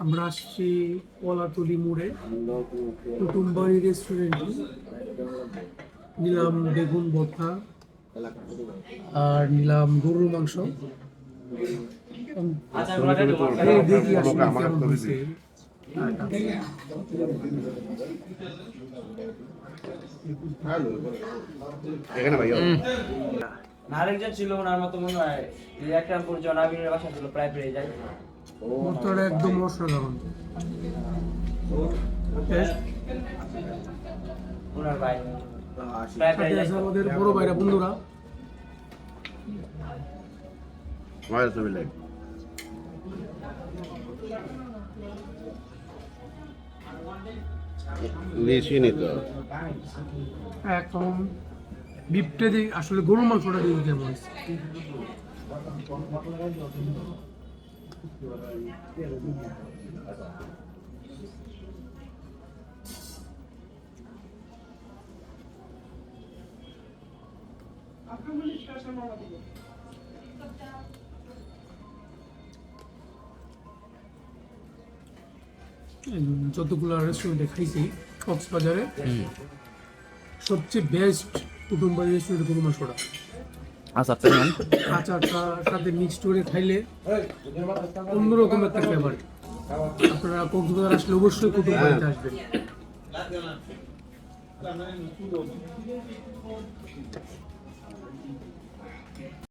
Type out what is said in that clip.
আমরা আসছি কলাতলি মোড়ে কুটুমবাড়ি রেস্টুরেন্টে। নিলাম বেগুন ভর্তা আর নিলাম গরুর মাংস। দেখি আসলে কেমন হয়েছে। আরেকজন ছিল ওনার মতো মনে হয় যে একরামপুর জনাবিনের বাসা ছিল প্রায় পেয়ে যায়। ভর্তাটা একদম অসাধারণ। ওনার ভাই প্রায় পেয়ে সাথে যায়। আছে আমাদের বড় ভাইরা বন্ধুরা। এখন বিপটা দিয়ে আসলে গরুর মাংসটা দিয়ে কেমন হয়েছে। যতগুলো রেস্টুরেন্টে খাইছি কক্সবাজারে সবচেয়ে বেস্ট কুটুমবাড়ি রেস্টুরেন্টের গরুর মাংসটা। আচারটা সাথে মিক্সড করে খাইলে অন্যরকম একটা ফ্লেভার। আপনারা কক্সবাজার আসলে অবশ্যই কুটুমবাড়িতে আসবেন।